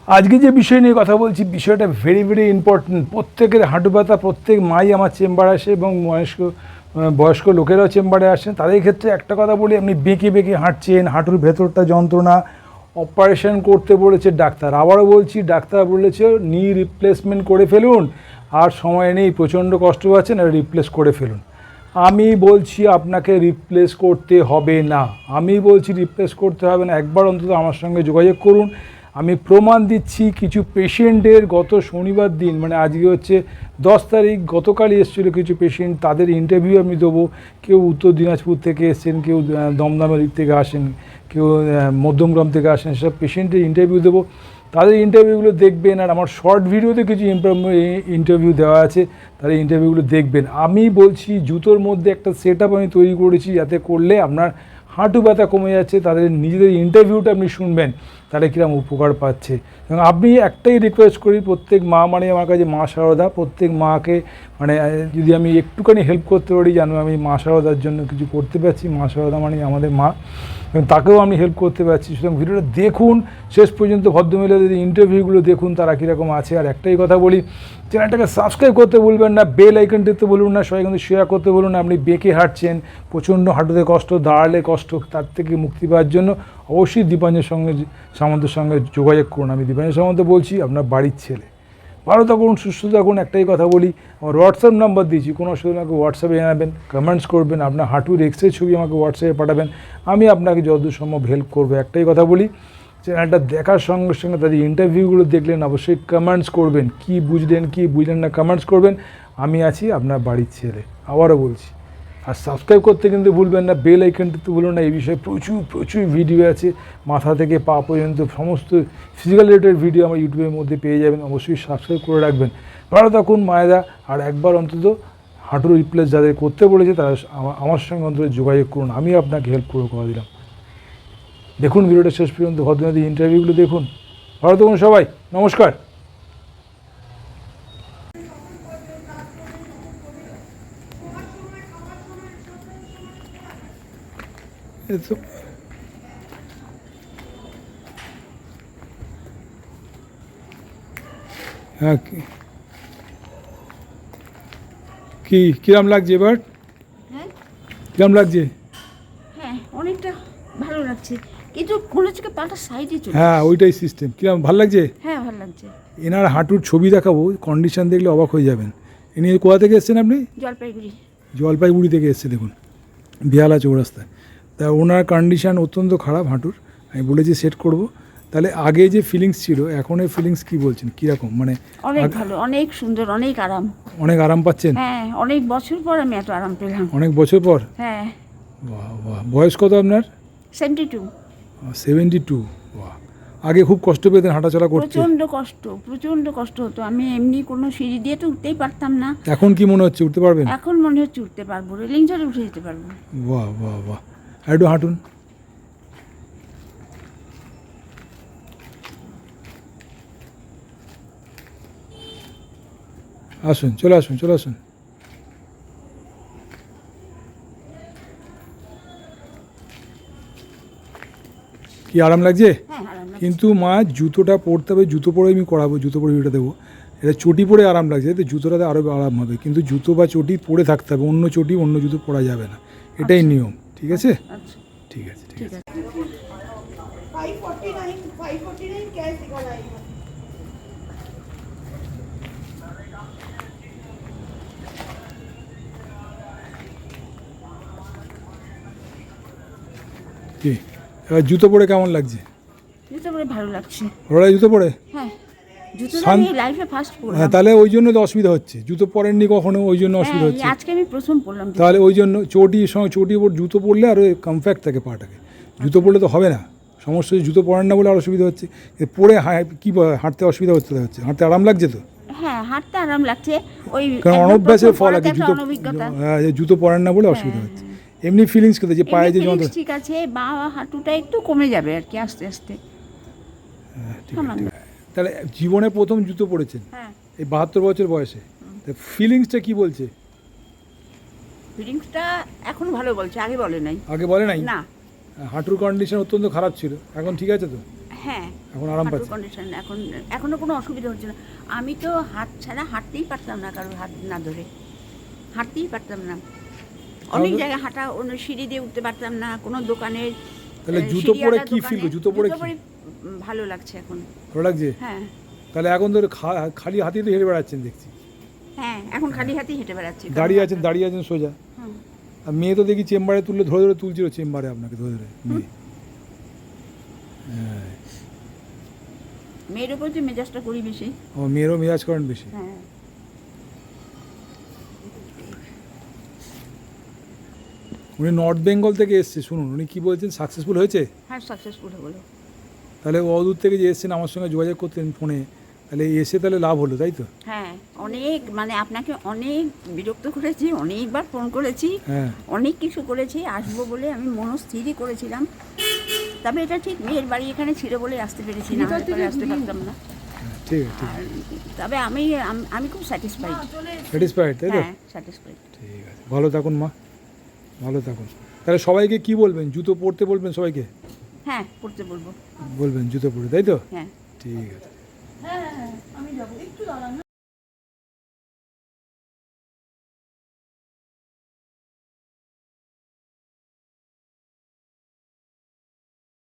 আজকে যে বিষয় নিয়ে কথা বলছি, বিষয়টা ভেরি ভেরি ইম্পর্টেন্ট। প্রত্যেকের হাঁটু ব্যথা, প্রত্যেক মাই আমার চেম্বারে আসে এবং বয়স্ক লোকেরাও চেম্বারে আসেন। তাদের ক্ষেত্রে একটা কথা বলি, আপনি বেঁকে বেঁকে হাঁটছেন, হাঁটুর ভেতরটা যন্ত্রণা, অপারেশন করতে বলেছে ডাক্তার। আবারও বলছি, ডাক্তার বলেছে নি রিপ্লেসমেন্ট করে ফেলুন, আর সময় নেই, প্রচণ্ড কষ্ট পাচ্ছেন, আর রিপ্লেস করে ফেলুন। আমি বলছি আপনাকে রিপ্লেস করতে হবে না, আমি বলছি রিপ্লেস করতে হবে না। একবার অন্তত আমার সঙ্গে যোগাযোগ করুন। আমি প্রমাণ দিচ্ছি, কিছু পেশেন্টের গত শনিবার দিন, মানে আজকে হচ্ছে 10 তারিখ, গতকালই এসেছিলো কিছু পেশেন্ট, তাদের ইন্টারভিউ আমি দেবো। কেউ উত্তর দিনাজপুর থেকে এসছেন, কেউ দমদমের দিক থেকে আসেন, কেউ মধ্যমগ্রাম থেকে আসেন, সব পেশেন্টের ইন্টারভিউ দেবো। তাদের ইন্টারভিউগুলো দেখবেন, আর আমার শর্ট ভিডিওতে কিছু ইন্টারভিউ দেওয়া আছে, তাদের ইন্টারভিউগুলো দেখবেন। আমি বলছি জুতোর মধ্যে একটা সেট আপ আমি তৈরি করেছি, যাতে করলে আপনার হাঁটু ব্যথা কমে যাচ্ছে। তাদের নিজেদের ইন্টারভিউটা আপনি শুনবেন, তাহলে কীরকম উপকার পাচ্ছে। এবং আপনি একটাই রিকোয়েস্ট করি, প্রত্যেক মা মানে আমার কাছে মা শারদা, প্রত্যেক মাকে মানে যদি আমি একটুখানি হেল্প করতে পারি, জানো আমি মা শারদার জন্য কিছু করতে পারছি। মা শারদা মানে আমাদের মা, এবং তাকেও আমি হেল্প করতে পারছি। সুতরাং ভিডিওটা দেখুন শেষ পর্যন্ত, ভদ্রমহিলাদের ইন্টারভিউগুলো দেখুন, তারা কীরকম আছে। আর একটাই কথা বলি, চ্যানেলটাকে সাবস্ক্রাইব করতে বলবেন না, বেল আইকন টিপতে বলুন না, সবাই কিন্তু শেয়ার করতে বলুন না। আপনি বেঁকে হাঁটছেন, প্রচণ্ড হাঁটুতে কষ্ট, দাঁড়ালে কষ্ট, তার থেকে মুক্তি পাওয়ার জন্য অবশ্যই দীপাঞ্জন সামন্তের সঙ্গে যোগাযোগ করুন। আমি দীপাঞ্জন সামন্ত বলছি, আপনার বাড়ির ছেলে। ভালো থাকুন, সুস্থ থাকুন। একটাই কথা বলি, আমার হোয়াটসঅ্যাপ নাম্বার দিয়েছি, কোনো অসুবিধা আমাকে হোয়াটসঅ্যাপে জানাবেন, কমেন্টস করবেন, আপনার হাঁটুর এক্সরে ছবি আমাকে হোয়াটসঅ্যাপে পাঠাবেন, আমি আপনাকে যতদূর সম্ভব হেল্প করবো। একটাই কথা বলি, চ্যানেলটা দেখার সঙ্গে সঙ্গে তাদের ইন্টারভিউগুলো দেখলেন, অবশ্যই কমেন্টস করবেন, কি বুঝলেন কি বুঝলেন না কমেন্টস করবেন। আমি আছি, আপনার বাড়ির ছেলে, আবারও বলছি। আর সাবস্ক্রাইব করতে কিন্তু ভুলবেন না, বেল আইকনটা তো ভুলবেন না। এই বিষয়ে প্রচুর প্রচুর ভিডিও আছে, মাথা থেকে পা পর্যন্ত সমস্ত ফিজিক্যাল রিলেটেড ভিডিও আমার ইউটিউবের মধ্যে পেয়ে যাবেন। অবশ্যই সাবস্ক্রাইব করে রাখবেন। ভালো থাকুন মায়েরা, আর একবার অন্তত হাঁটুর রিপ্লেস যাদের করতে বলেছে, তারা আমার সঙ্গে অন্তত যোগাযোগ করুন, আমি আপনাকে হেল্প করে কথা দিলাম। দেখুন ভিডিওটা শেষ পর্যন্ত, ভদ্রনাথী ইন্টারভিউগুলো দেখুন। ভালো থাকুন সবাই, নমস্কার। হ্যাঁ, কিরম লাগছে এবার? হ্যাঁ, কিরম লাগছে? হ্যাঁ অনেকটা ভালো লাগছে, কিন্তু মনে হচ্ছে পাটা সাইডে চলে। হ্যাঁ, ওইটাই সিস্টেম। কিরম ভালো লাগছে? হ্যাঁ ভালো লাগছে। এনার হাঁটুর ছবি দেখাবো, কন্ডিশন দেখলে অবাক হয়ে যাবেন। ইনি কোথা থেকে এসেছেন আপনি? জলপাইগুড়ি। জলপাইগুড়ি থেকে এসছে, দেখুন বিহালা চৌরাস্তায়। তা ওনার কন্ডিশান অত্যন্ত খারাপ হাঁটুর, আমি বলেছি সেট করব। তাহলে আগে যে ফিলিংস ছিল, এখন এই ফিলিংস কী বলছেন, কীরকম? মানে অনেক ভালো, অনেক সুন্দর, অনেক আরাম। অনেক আরাম পাচ্ছেন? হ্যাঁ, অনেক বছর পর আমি এত আরাম পেলাম। অনেক বছর পর? হ্যাঁ। বাহ বাহ, বয়স কত আপনার? 72। 72। বাহ, আগে খুব কষ্ট পেতেন হাঁটাচলা করতে? প্রচণ্ড কষ্ট হতো, আমি এমনি কোনো সিঁড়ি দিয়ে তো উঠতেই পারতাম না। এখন কি মনে হচ্ছে উঠতে পারবেন? এখন মনে হচ্ছে উঠতে পারবো, রেলিং চড়ে উঠে যেতে পারবো। বাহ বাহ বাহ, আর একটু হাঁটুন। আসুন, চলে আসুন, চলে আসুন। কি আরাম লাগছে? হ্যাঁ আরাম লাগছে। কিন্তু মা জুতোটা পরতে হবে, জুতো পরে আমি করাবো, জুতো পরে ভিডিওটা দেবো। এটা চটি পরে আরাম লাগছে, তো জুতোটাতে আরও আরাম হবে, কিন্তু জুতো বা চটি পরে থাকতে হবে, অন্য চটি অন্য জুতো পরা যাবে না, এটাই নিয়ম। ঠিক আছে? আচ্ছা ঠিক আছে, ঠিক আছে। 549 कैश निकल आई है। কি এবার জুতো পরে কেমন লাগছে? জুতো পরে ভালো লাগছে। ওরা জুতো পরে? হ্যাঁ, জুতো আমি লাইফে ফার্স্ট পরলাম। হ্যাঁ, তাহলে ওই জন্য তো অসুবিধা হচ্ছে, জুতো পরেননি কখনো, ওই জন্য অসুবিধা হচ্ছে। আজকে আমি প্রথম পরলাম। তাহলে ওই জন্য চটির সঙ্গে চটি ওপর জুতো পরলে আরও কমফ্যাক্ট থাকে পাটাকে, জুতো পরলে তো হবে না। সমস্যা হচ্ছে জুতো পরেন না বলে আর অসুবিধা হচ্ছে, পরে কী হাঁটতে অসুবিধা হচ্ছে, হাঁটতে আরাম লাগছে তো? হ্যাঁ, হাঁটতে আরাম লাগছে, ওই কারণ অনভ্যাসের ফল আছে, জুতো অভিজ্ঞতা। হ্যাঁ, জুতো পরেন না বলে অসুবিধা হচ্ছে। এমনি ফিলিংস কোথায়, যে পায়ে যে যন্ত্রণা? ঠিক আছে, বা হাঁটুটা একটু কমে যাবে আর কি, আস্তে আস্তে। তাহলে জীবনে প্রথম জুতো পরেছেন হ্যাঁ, এই 72 বছর বয়সে, ফিলিংসটা কি বলছে? ফিলিংসটা এখন ভালো বলছে, আগে বলে নাই। আগে বলে নাই? না। হাঁটুর কন্ডিশন অত্যন্ত খারাপ ছিল, এখন ঠিক আছে তো? হ্যাঁ, এখন আরাম হাঁটুর পাচ্ছেন? কন্ডিশন এখনো কোনো অসুবিধা হচ্ছে না। আমি তো হাত ছাড়া হাঁটতেই পারতাম না, কারোর হাত না ধরে হাঁটতেই পারতাম না। অনেক তাহলে- জায়গায় হাঁটা, অন্য সিঁড়ি দিয়ে উঠতে পারতাম না, কোনো দোকানের তাহলে জুতো পরে সিঁড়িওয়ালা কি ফিল দোকানে- জুতো পরে কি ভালো লাগছে এখন। ভালো লাগছে? হ্যাঁ তাহলে এখন ধরে খালি হাতেই তো হেঁটে বেড়াচ্ছেন দেখছি। হ্যাঁ, এখন খালি হাতেই হেঁটে বেড়াচ্ছি। দাঁড়িয়ে আছেন সোজা। হুম। আর মেয়ে তো দেখি চেম্বারে তুললে ধরে ধরে তুলছিল, চেম্বারে আপনাকে ধরে ধরে মেয়ে। হ্যাঁ, মেয়ের ওপর যে মেজাজটা করি বেশি। আমার মেয়েরও মেজাজ করেন বেশি। হ্যাঁ, উনি নর্থ বেঙ্গল থেকে এসছে, শুনুন উনি কি বলছেন, সাকসেসফুল হয়েছে? হ্যাঁ সাকসেসফুল হলো। তাহলে অদূর থেকে যে এসছেন আমার সঙ্গে যোগাযোগ করতেন ফোনে, তাহলে এসে তাহলে লাভ হলো, তাই তো? হ্যাঁ, অনেক মানে আপনাকে অনেক বিরক্ত করেছি, অনেকবার ফোন করেছি, হ্যাঁ অনেক কিছু করেছি, আসবো বলে আমি মনস্থিরই করেছিলাম। তবে এটা ঠিক মেয়ের বাড়ি এখানে ছিল বলে আসতে পেরেছি, না হলে পরে আসতে পারতাম না। হ্যাঁ, ঠিক আছে, ঠিক আর তবে আমি খুব স্যাটিসফাইড। স্যাটিসফাইড, তাই তো? হ্যাঁ স্যাটিসফাইড। ঠিক আছে, ভালো থাকুন মা, ভালো থাকুন। তাহলে সবাইকে কি বলবেন, জুতো পরতে বলবেন সবাইকে? হ্যাঁ, পড়তে বলবো। বলবেন জুতো পরে, তাই তো? হ্যাঁ। ঠিক আছে। হ্যাঁ হ্যাঁ হ্যাঁ, আমি যাবো, একটু দাঁড়ান।